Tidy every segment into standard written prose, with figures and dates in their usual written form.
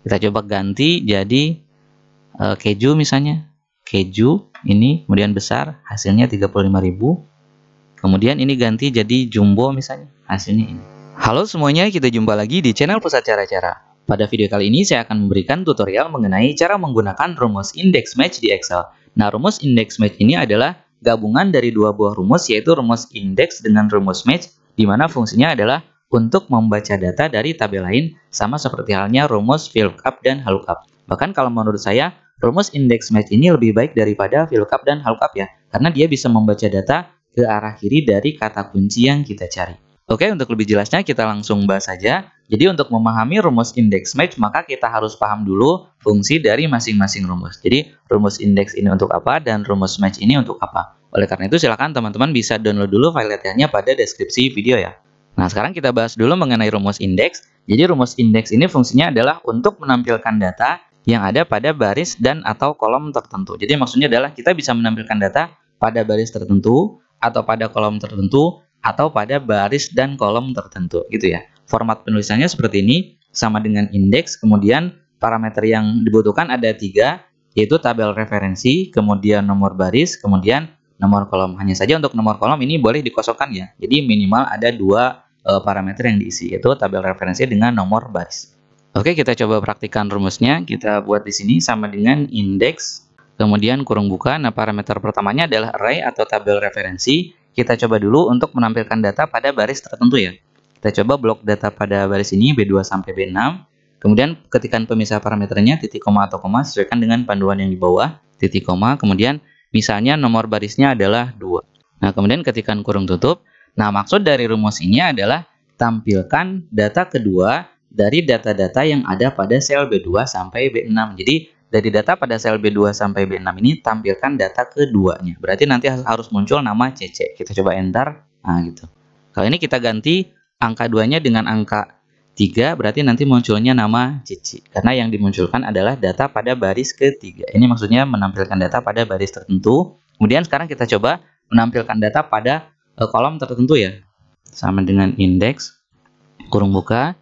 Kita coba ganti jadi keju misalnya. Keju ini kemudian besar, hasilnya 35.000. Kemudian ini ganti jadi jumbo misalnya, hasilnya ini. Halo semuanya, kita jumpa lagi di channel Pusat Cara-Cara. Pada video kali ini saya akan memberikan tutorial mengenai cara menggunakan rumus index match di Excel. Nah, rumus index match ini adalah gabungan dari dua buah rumus, yaitu rumus index dengan rumus match, di mana fungsinya adalah untuk membaca data dari tabel lain, sama seperti halnya rumus VLOOKUP dan LOOKUP. Bahkan kalau menurut saya, rumus index match ini lebih baik daripada VLOOKUP dan LOOKUP ya, karena dia bisa membaca data ke arah kiri dari kata kunci yang kita cari. Oke, untuk lebih jelasnya kita langsung bahas saja. Jadi untuk memahami rumus index match, maka kita harus paham dulu fungsi dari masing-masing rumus. Jadi rumus index ini untuk apa dan rumus match ini untuk apa. Oleh karena itu silakan teman-teman bisa download dulu file latihannya pada deskripsi video ya. Nah, sekarang kita bahas dulu mengenai rumus index. Jadi rumus index ini fungsinya adalah untuk menampilkan data yang ada pada baris dan atau kolom tertentu. Jadi maksudnya adalah kita bisa menampilkan data pada baris tertentu atau pada kolom tertentu atau pada baris dan kolom tertentu gitu ya. Format penulisannya seperti ini, sama dengan indeks. Kemudian parameter yang dibutuhkan ada 3, yaitu tabel referensi, kemudian nomor baris, kemudian nomor kolom. Hanya saja untuk nomor kolom ini boleh dikosongkan ya. Jadi minimal ada 2 parameter yang diisi, yaitu tabel referensi dengan nomor baris. Oke, kita coba praktikkan rumusnya. Kita buat di sini sama dengan indeks, kemudian kurung buka. Nah, parameter pertamanya adalah array atau tabel referensi. Kita coba dulu untuk menampilkan data pada baris tertentu ya. Kita coba blok data pada baris ini B2 sampai B6. Kemudian ketikkan pemisah parameternya titik koma atau koma sesuaikan dengan panduan yang di bawah, titik koma. Kemudian misalnya nomor barisnya adalah 2. Nah, kemudian ketikkan kurung tutup. Nah, maksud dari rumus ini adalah tampilkan data kedua dari data-data yang ada pada sel B2 sampai B6. Jadi dari data pada sel B2 sampai B6 ini tampilkan data keduanya. Berarti nanti harus muncul nama CC. Kita coba enter. Nah, gitu. Kalau ini kita ganti angka 2-nya dengan angka 3, berarti nanti munculnya nama CC. Karena yang dimunculkan adalah data pada baris ketiga. Ini maksudnya menampilkan data pada baris tertentu. Kemudian sekarang kita coba menampilkan data pada kolom tertentu ya. Sama dengan indeks, kurung buka.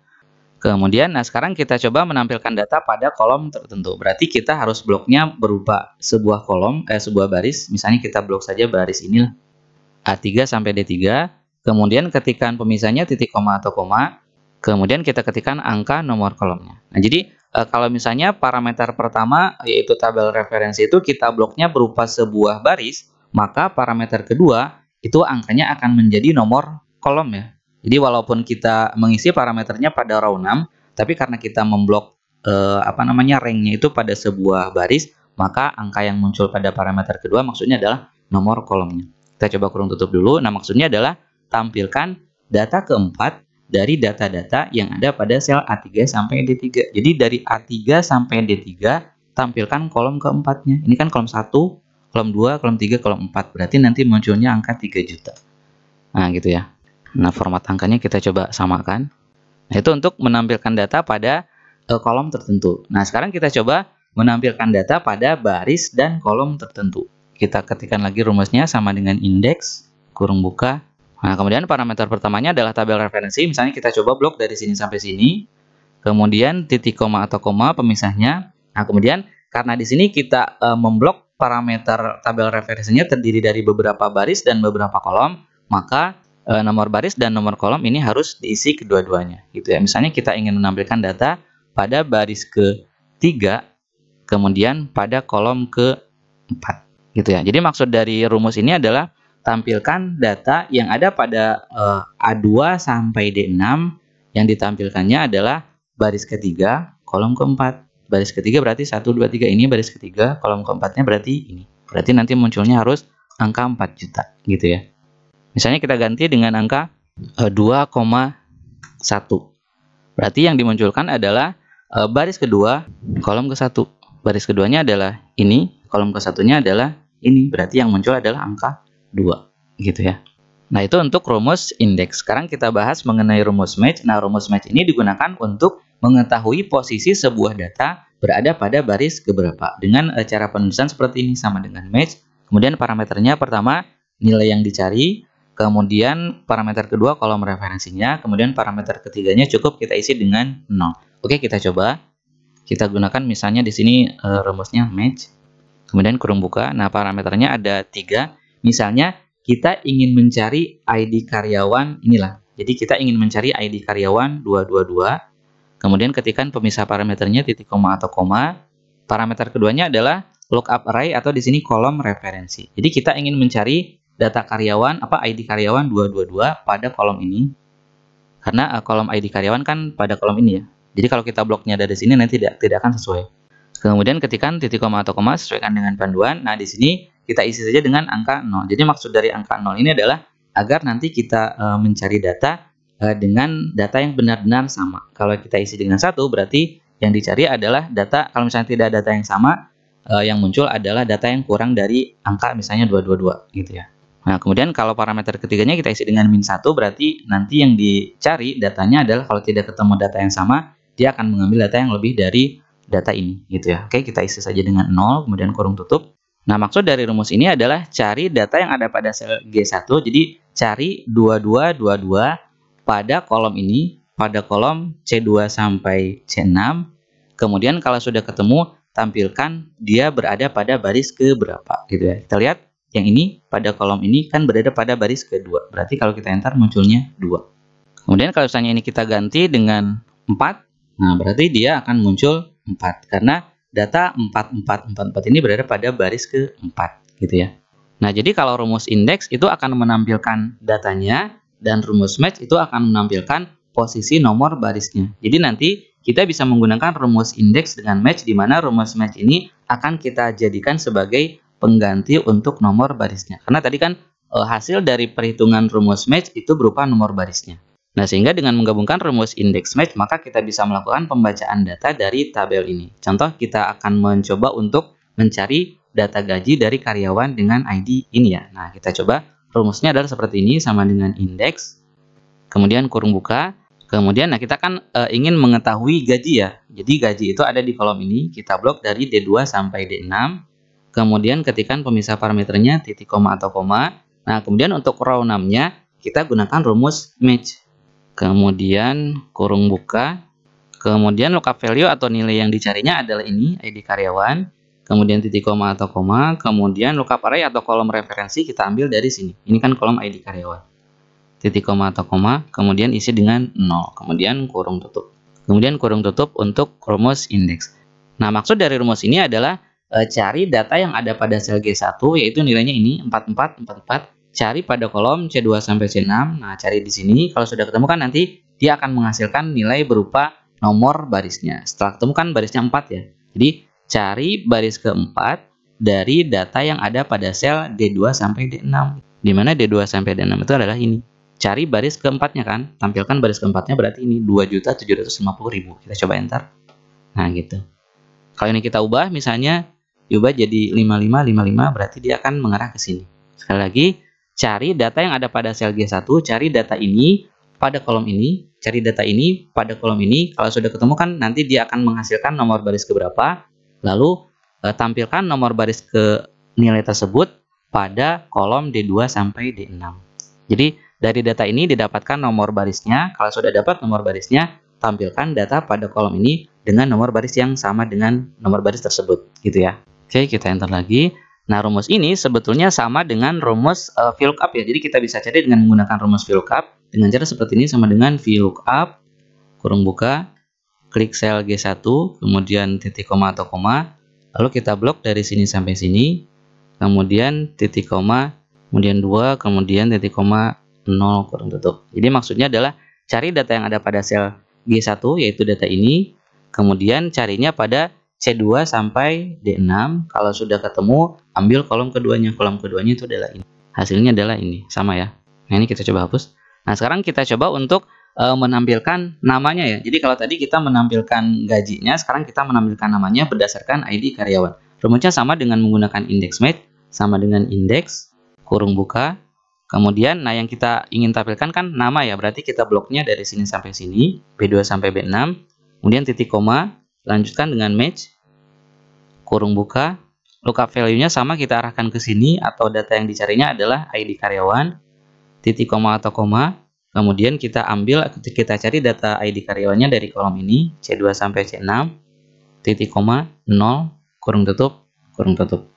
Kemudian, nah sekarang kita coba menampilkan data pada kolom tertentu. Berarti kita harus bloknya berupa sebuah kolom, sebuah baris. Misalnya kita blok saja baris ini A3 sampai D3. Kemudian ketikkan pemisahnya titik koma atau koma. Kemudian kita ketikkan angka nomor kolomnya. Nah, jadi kalau misalnya parameter pertama yaitu tabel referensi itu kita bloknya berupa sebuah baris, maka parameter kedua itu angkanya akan menjadi nomor kolom ya. Jadi walaupun kita mengisi parameternya pada row 6, tapi karena kita memblok ranknya itu pada sebuah baris, maka angka yang muncul pada parameter kedua maksudnya adalah nomor kolomnya. Kita coba kurung tutup dulu. Nah, maksudnya adalah tampilkan data keempat dari data-data yang ada pada sel A3 sampai D3. Jadi dari A3 sampai D3 tampilkan kolom keempatnya. Ini kan kolom 1, kolom 2, kolom 3, kolom 4. Berarti nanti munculnya angka 3 juta. Nah, gitu ya. Nah, format angkanya kita coba samakan. Nah, itu untuk menampilkan data pada kolom tertentu. Nah, sekarang kita coba menampilkan data pada baris dan kolom tertentu. Kita ketikkan lagi rumusnya sama dengan indeks, kurung buka. Nah, kemudian parameter pertamanya adalah tabel referensi. Misalnya kita coba blok dari sini sampai sini. Kemudian titik koma atau koma pemisahnya. Nah, kemudian karena di sini kita memblok parameter tabel referensinya terdiri dari beberapa baris dan beberapa kolom, maka nomor baris dan nomor kolom ini harus diisi kedua-duanya gitu ya. Misalnya kita ingin menampilkan data pada baris ke-3, kemudian pada kolom ke-4 gitu ya. Jadi maksud dari rumus ini adalah tampilkan data yang ada pada A2 sampai D6, yang ditampilkannya adalah baris ke-3, kolom ke-4. Baris ke-3 berarti 1, 2, 3 ini baris ke-3, kolom ke-4-nya berarti ini. Berarti nanti munculnya harus angka 4 juta gitu ya. Misalnya kita ganti dengan angka 2,1. Berarti yang dimunculkan adalah baris kedua, kolom ke-1. Baris keduanya adalah ini, kolom ke-1-nya adalah ini. Berarti yang muncul adalah angka 2. Gitu ya. Nah, itu untuk rumus indeks. Sekarang kita bahas mengenai rumus match. Nah, rumus match ini digunakan untuk mengetahui posisi sebuah data berada pada baris keberapa. Dengan cara penulisan seperti ini, sama dengan match. Kemudian parameternya pertama, nilai yang dicari. Kemudian parameter kedua kolom referensinya, kemudian parameter ketiganya cukup kita isi dengan 0. Oke, kita coba. Kita gunakan misalnya di sini rumusnya match, kemudian kurung buka. Nah, parameternya ada 3. Misalnya kita ingin mencari ID karyawan inilah. Jadi kita ingin mencari ID karyawan 222. Kemudian ketikkan pemisah parameternya titik koma atau koma. Parameter keduanya adalah lookup array atau di sini kolom referensi. Jadi kita ingin mencari data karyawan ID karyawan 222 pada kolom ini. Karena kolom ID karyawan kan pada kolom ini ya. Jadi kalau kita bloknya dari sini nanti tidak akan sesuai. Kemudian ketikkan titik koma atau koma sesuaikan dengan panduan. Nah, di sini kita isi saja dengan angka 0. Jadi maksud dari angka 0 ini adalah agar nanti kita mencari data dengan data yang benar-benar sama. Kalau kita isi dengan 1 berarti yang dicari adalah data, kalau misalnya tidak data yang sama, yang muncul adalah data yang kurang dari angka misalnya 222 gitu ya. Nah, kemudian kalau parameter ketiganya kita isi dengan min 1 berarti nanti yang dicari datanya adalah kalau tidak ketemu data yang sama, dia akan mengambil data yang lebih dari data ini gitu ya. Oke, kita isi saja dengan 0 kemudian kurung tutup. Nah, maksud dari rumus ini adalah cari data yang ada pada sel G1. Jadi cari 2222 pada kolom ini, pada kolom C2 sampai C6. Kemudian kalau sudah ketemu, tampilkan dia berada pada baris keberapa gitu ya. Kita lihat yang ini pada kolom ini kan berada pada baris kedua. Berarti kalau kita enter munculnya 2. Kemudian kalau misalnya ini kita ganti dengan 4, nah berarti dia akan muncul 4 karena data 4444 ini berada pada baris ke-4 gitu ya. Nah, jadi kalau rumus indeks itu akan menampilkan datanya dan rumus match itu akan menampilkan posisi nomor barisnya. Jadi nanti kita bisa menggunakan rumus indeks dengan match di mana rumus match ini akan kita jadikan sebagai pengganti untuk nomor barisnya. Karena tadi kan hasil dari perhitungan rumus match itu berupa nomor barisnya. Nah, sehingga dengan menggabungkan rumus index match, maka kita bisa melakukan pembacaan data dari tabel ini. Contoh, kita akan mencoba untuk mencari data gaji dari karyawan dengan ID ini ya. Nah, kita coba rumusnya adalah seperti ini, sama dengan index, kemudian kurung buka, kemudian nah kita kan ingin mengetahui gaji ya. Jadi gaji itu ada di kolom ini, kita blok dari D2 sampai D6, kemudian ketikkan pemisah parameternya titik koma atau koma. Nah, kemudian untuk row 6-nya kita gunakan rumus match. Kemudian kurung buka, kemudian lookup value atau nilai yang dicarinya adalah ini, ID karyawan, kemudian titik koma atau koma, kemudian lookup array atau kolom referensi kita ambil dari sini. Ini kan kolom ID karyawan. Titik koma atau koma, kemudian isi dengan 0, kemudian kurung tutup. Kemudian kurung tutup untuk rumus indeks. Nah, maksud dari rumus ini adalah cari data yang ada pada sel G1, yaitu nilainya ini 4444. Cari pada kolom C2 sampai C6. Nah, cari di sini. Kalau sudah ketemu kan nanti dia akan menghasilkan nilai berupa nomor barisnya. Setelah ketemu kan barisnya 4 ya. Jadi, cari baris keempat dari data yang ada pada sel D2 sampai D6. Di mana D2 sampai D6 itu adalah ini. Cari baris keempatnya kan. Tampilkan baris keempatnya berarti ini 2.750.000. Kita coba enter. Nah, gitu. Kalau ini kita ubah, misalnya diubah jadi 5555, berarti dia akan mengarah ke sini. Sekali lagi, cari data yang ada pada sel G1, cari data ini pada kolom ini, cari data ini pada kolom ini. Kalau sudah ketemu kan nanti dia akan menghasilkan nomor baris keberapa, lalu tampilkan nomor baris ke nilai tersebut pada kolom D2 sampai D6. Jadi dari data ini didapatkan nomor barisnya. Kalau sudah dapat nomor barisnya, tampilkan data pada kolom ini dengan nomor baris yang sama dengan nomor baris tersebut, gitu ya. Oke, kita enter lagi. Nah, rumus ini sebetulnya sama dengan rumus VLOOKUP ya. Jadi kita bisa cari dengan menggunakan rumus VLOOKUP dengan cara seperti ini, sama dengan VLOOKUP, kurung buka, klik sel G1, kemudian titik koma atau koma, lalu kita blok dari sini sampai sini, kemudian titik koma, kemudian 2, kemudian titik koma 0, kurung tutup. Jadi maksudnya adalah cari data yang ada pada sel G1, yaitu data ini, kemudian carinya pada C2 sampai D6. Kalau sudah ketemu, ambil kolom keduanya. Kolom keduanya itu adalah ini. Hasilnya adalah ini. Sama ya. Nah, ini kita coba hapus. Nah, sekarang kita coba untuk menampilkan namanya ya. Jadi kalau tadi kita menampilkan gajinya, sekarang kita menampilkan namanya berdasarkan ID karyawan. Rumusnya sama dengan menggunakan index match, sama dengan index, kurung buka. Kemudian, nah yang kita ingin tampilkan kan nama ya. Berarti kita bloknya dari sini sampai sini, B2 sampai B6. Kemudian titik koma, lanjutkan dengan match, kurung buka, lookup value-nya sama kita arahkan ke sini, atau data yang dicarinya adalah ID karyawan, titik koma atau koma, kemudian kita ambil, kita cari data ID karyawannya dari kolom ini, C2 sampai C6, titik koma, 0, kurung tutup, kurung tutup.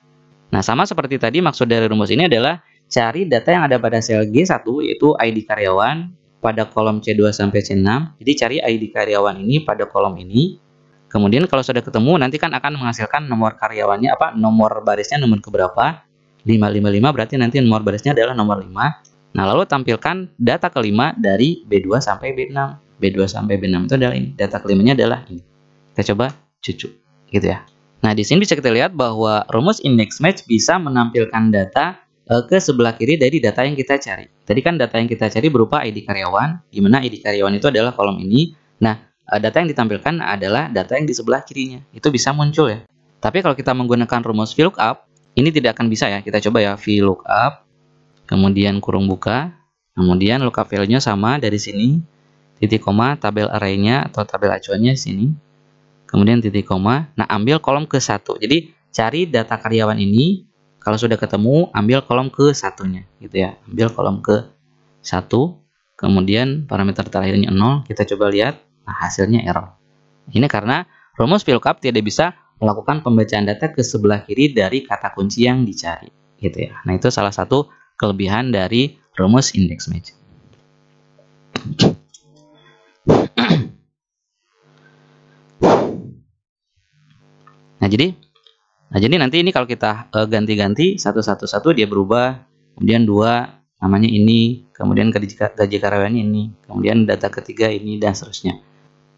Nah, sama seperti tadi, maksud dari rumus ini adalah cari data yang ada pada sel G1, yaitu ID karyawan pada kolom C2 sampai C6. Jadi cari ID karyawan ini pada kolom ini. Kemudian kalau sudah ketemu, nanti kan akan menghasilkan nomor karyawannya, nomor barisnya nomor keberapa. 555 berarti nanti nomor barisnya adalah nomor 5. Nah, lalu tampilkan data kelima dari B2 sampai B6. B2 sampai B6 itu adalah ini. Data kelimanya adalah ini. Kita coba cucu, gitu ya. Nah, di sini bisa kita lihat bahwa rumus index match bisa menampilkan data ke sebelah kiri dari data yang kita cari. Tadi kan data yang kita cari berupa ID karyawan, di mana ID karyawan itu adalah kolom ini. Nah, data yang ditampilkan adalah data yang di sebelah kirinya. Itu bisa muncul ya. Tapi kalau kita menggunakan rumus VLOOKUP, ini tidak akan bisa ya. Kita coba ya, VLOOKUP. Kemudian kurung buka, kemudian lookup value-nya sama dari sini, titik koma, tabel array-nya atau tabel acuannya sini, kemudian titik koma. Nah, ambil kolom ke-1. Jadi, cari data karyawan ini, kalau sudah ketemu, ambil kolom ke-1-nya, gitu ya. Ambil kolom ke-1, kemudian parameter terakhirnya 0, kita coba lihat, nah, hasilnya error. Ini karena rumus VLOOKUP tidak bisa melakukan pembacaan data ke sebelah kiri dari kata kunci yang dicari, gitu ya. Nah, itu salah satu kelebihan dari rumus index match. Nah, jadi nanti ini kalau kita ganti-ganti satu dia berubah, kemudian 2 namanya ini, kemudian gaji karyawannya ini, kemudian data ketiga ini, dan seterusnya.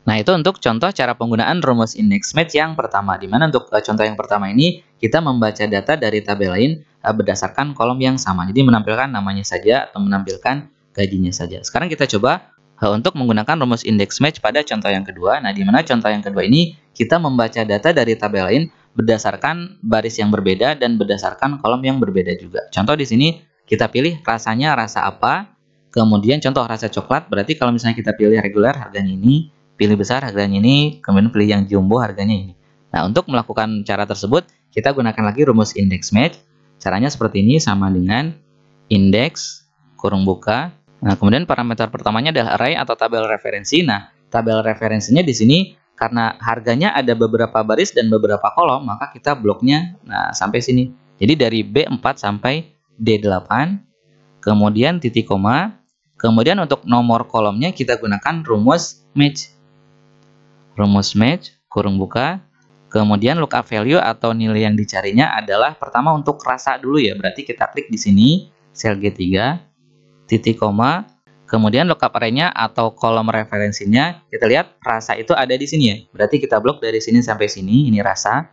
Nah, itu untuk contoh cara penggunaan rumus index match yang pertama, di mana untuk contoh yang pertama ini kita membaca data dari tabel lain berdasarkan kolom yang sama. Jadi menampilkan namanya saja atau menampilkan gajinya saja. Sekarang kita coba untuk menggunakan rumus index match pada contoh yang kedua. Nah, di mana contoh yang kedua ini kita membaca data dari tabel lain berdasarkan baris yang berbeda dan berdasarkan kolom yang berbeda juga. Contoh di sini kita pilih rasanya rasa apa. Kemudian contoh rasa coklat, berarti kalau misalnya kita pilih reguler harganya ini, pilih besar harganya ini, kemudian pilih yang jumbo harganya ini. Nah, untuk melakukan cara tersebut, kita gunakan lagi rumus index match. Caranya seperti ini, sama dengan index, kurung buka. Nah, kemudian parameter pertamanya adalah array atau tabel referensi. Nah, tabel referensinya di sini, karena harganya ada beberapa baris dan beberapa kolom, maka kita bloknya sampai sini. Jadi dari B4 sampai D8, kemudian titik koma, kemudian untuk nomor kolomnya kita gunakan rumus match. Rumus match, kurung buka, kemudian lookup value atau nilai yang dicarinya adalah pertama untuk rasa dulu ya. Berarti kita klik di sini, sel G3, titik koma, kemudian lookup array-nya atau kolom referensinya, kita lihat rasa itu ada di sini ya. Berarti kita blok dari sini sampai sini, ini rasa.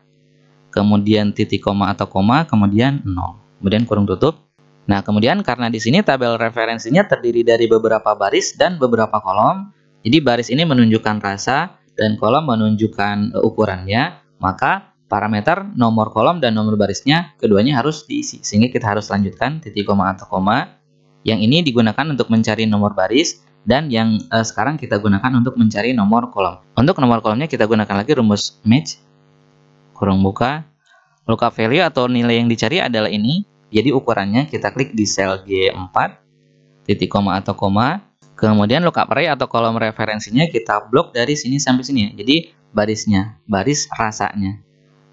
Kemudian titik koma atau koma, kemudian 0. Kemudian kurung tutup. Nah, kemudian karena di sini tabel referensinya terdiri dari beberapa baris dan beberapa kolom, jadi baris ini menunjukkan rasa dan kolom menunjukkan ukurannya, maka parameter nomor kolom dan nomor barisnya keduanya harus diisi. Sehingga kita harus lanjutkan titik koma atau koma. Yang ini digunakan untuk mencari nomor baris, dan yang sekarang kita gunakan untuk mencari nomor kolom. Untuk nomor kolomnya kita gunakan lagi rumus match, kurung buka, lookup value atau nilai yang dicari adalah ini. Jadi ukurannya kita klik di sel G4, titik koma atau koma, kemudian lookup array atau kolom referensinya kita blok dari sini sampai sini ya. Jadi barisnya, baris rasanya.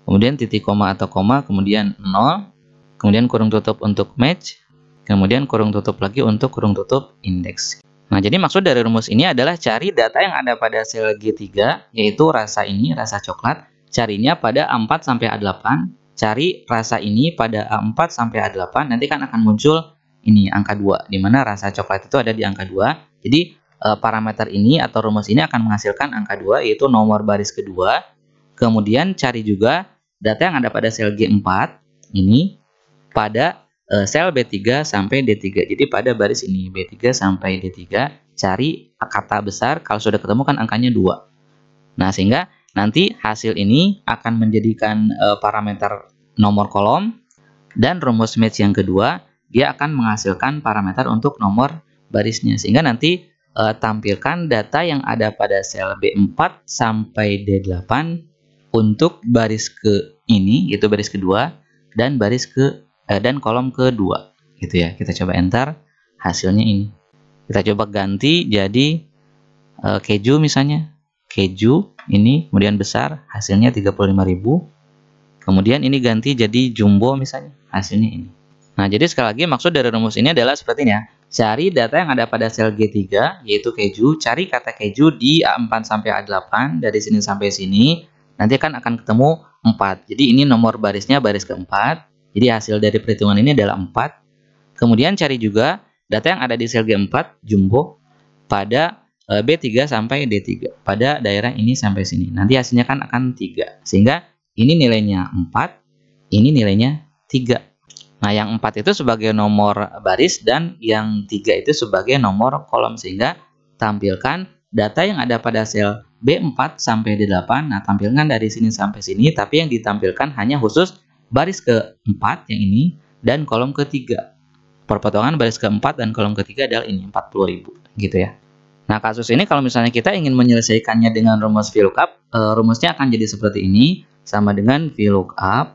Kemudian titik koma atau koma, kemudian 0, kemudian kurung tutup untuk match, kemudian kurung tutup lagi untuk kurung tutup index. Nah, jadi maksud dari rumus ini adalah cari data yang ada pada sel G3, yaitu rasa ini, rasa coklat, carinya pada A4 sampai A8, cari rasa ini pada A4 sampai A8, nanti kan akan muncul ini angka 2, di mana rasa coklat itu ada di angka 2. Jadi parameter ini atau rumus ini akan menghasilkan angka 2, yaitu nomor baris kedua. Kemudian cari juga data yang ada pada sel G4 ini pada sel B3 sampai D3. Jadi pada baris ini B3 sampai D3, cari kata besar, kalau sudah ketemu kan angkanya 2. Nah, sehingga nanti hasil ini akan menjadikan parameter nomor kolom, dan rumus match yang kedua dia akan menghasilkan parameter untuk nomor barisnya, sehingga nanti tampilkan data yang ada pada sel B4 sampai D8 untuk baris ke ini, yaitu baris kedua, dan baris ke dan kolom kedua, gitu ya. Kita coba enter, hasilnya ini. Kita coba ganti jadi keju misalnya, keju ini kemudian besar, hasilnya 35.000. Kemudian ini ganti jadi jumbo misalnya, hasilnya ini. Nah, jadi sekali lagi maksud dari rumus ini adalah seperti ini ya. Cari data yang ada pada sel G3, yaitu keju. Cari kata keju di A4 sampai A8, dari sini sampai sini. Nanti kan akan ketemu 4. Jadi ini nomor barisnya baris keempat. Jadi hasil dari perhitungan ini adalah 4. Kemudian cari juga data yang ada di sel G4, jumbo, pada B3 sampai D3. Pada daerah ini sampai sini. Nanti hasilnya kan akan 3. Sehingga ini nilainya 4, ini nilainya 3. Nah, yang 4 itu sebagai nomor baris dan yang 3 itu sebagai nomor kolom. Sehingga tampilkan data yang ada pada sel B4 sampai D8. Nah, tampilkan dari sini sampai sini, tapi yang ditampilkan hanya khusus baris ke-4 yang ini dan kolom ke-3. Perpotongan baris ke-4 dan kolom ke-3 adalah ini, 40.000 gitu ya. Nah, kasus ini kalau misalnya kita ingin menyelesaikannya dengan rumus VLOOKUP, rumusnya akan jadi seperti ini. Sama dengan VLOOKUP,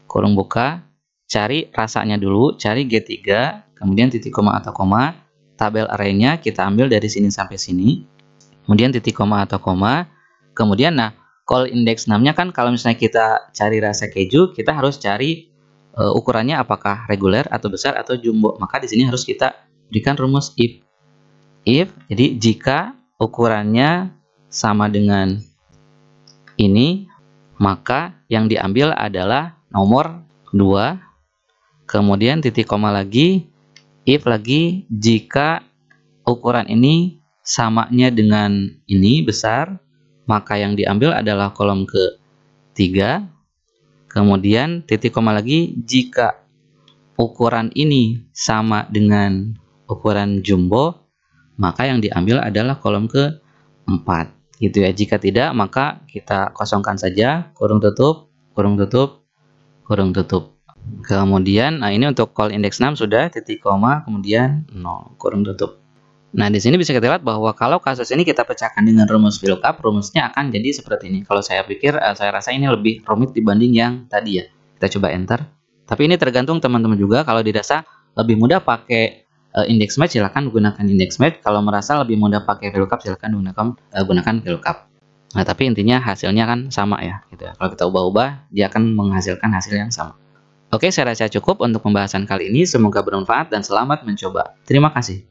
kurung buka, cari rasanya dulu, cari G3, kemudian titik koma atau koma, tabel arraynya kita ambil dari sini sampai sini, kemudian titik koma atau koma, kemudian nah, call index 6-nya kan kalau misalnya kita cari rasa keju, kita harus cari ukurannya apakah reguler atau besar atau jumbo. Maka di sini harus kita berikan rumus if. If, jadi jika ukurannya sama dengan ini, maka yang diambil adalah nomor 2, kemudian titik koma lagi, if lagi, jika ukuran ini samanya dengan ini, besar, maka yang diambil adalah kolom ke-3, kemudian titik koma lagi, jika ukuran ini sama dengan ukuran jumbo, maka yang diambil adalah kolom ke-4. Gitu ya. Jika tidak, maka kita kosongkan saja, kurung tutup, kurung tutup, kurung tutup. Kemudian, nah ini untuk call index 6 sudah, titik koma, kemudian 0, kurung tutup. Nah, di sini bisa kita lihat bahwa kalau kasus ini kita pecahkan dengan rumus VLOOKUP, rumusnya akan jadi seperti ini. Kalau saya pikir, saya rasa ini lebih rumit dibanding yang tadi ya. Kita coba enter. Tapi ini tergantung teman-teman juga, kalau dirasa lebih mudah pakai index match, silahkan gunakan index match. Kalau merasa lebih mudah pakai VLOOKUP, silahkan gunakan VLOOKUP. Nah, tapi intinya hasilnya kan sama ya, gitu ya. Kalau kita ubah-ubah, dia akan menghasilkan hasil yang sama. Oke, saya rasa cukup untuk pembahasan kali ini. Semoga bermanfaat dan selamat mencoba. Terima kasih.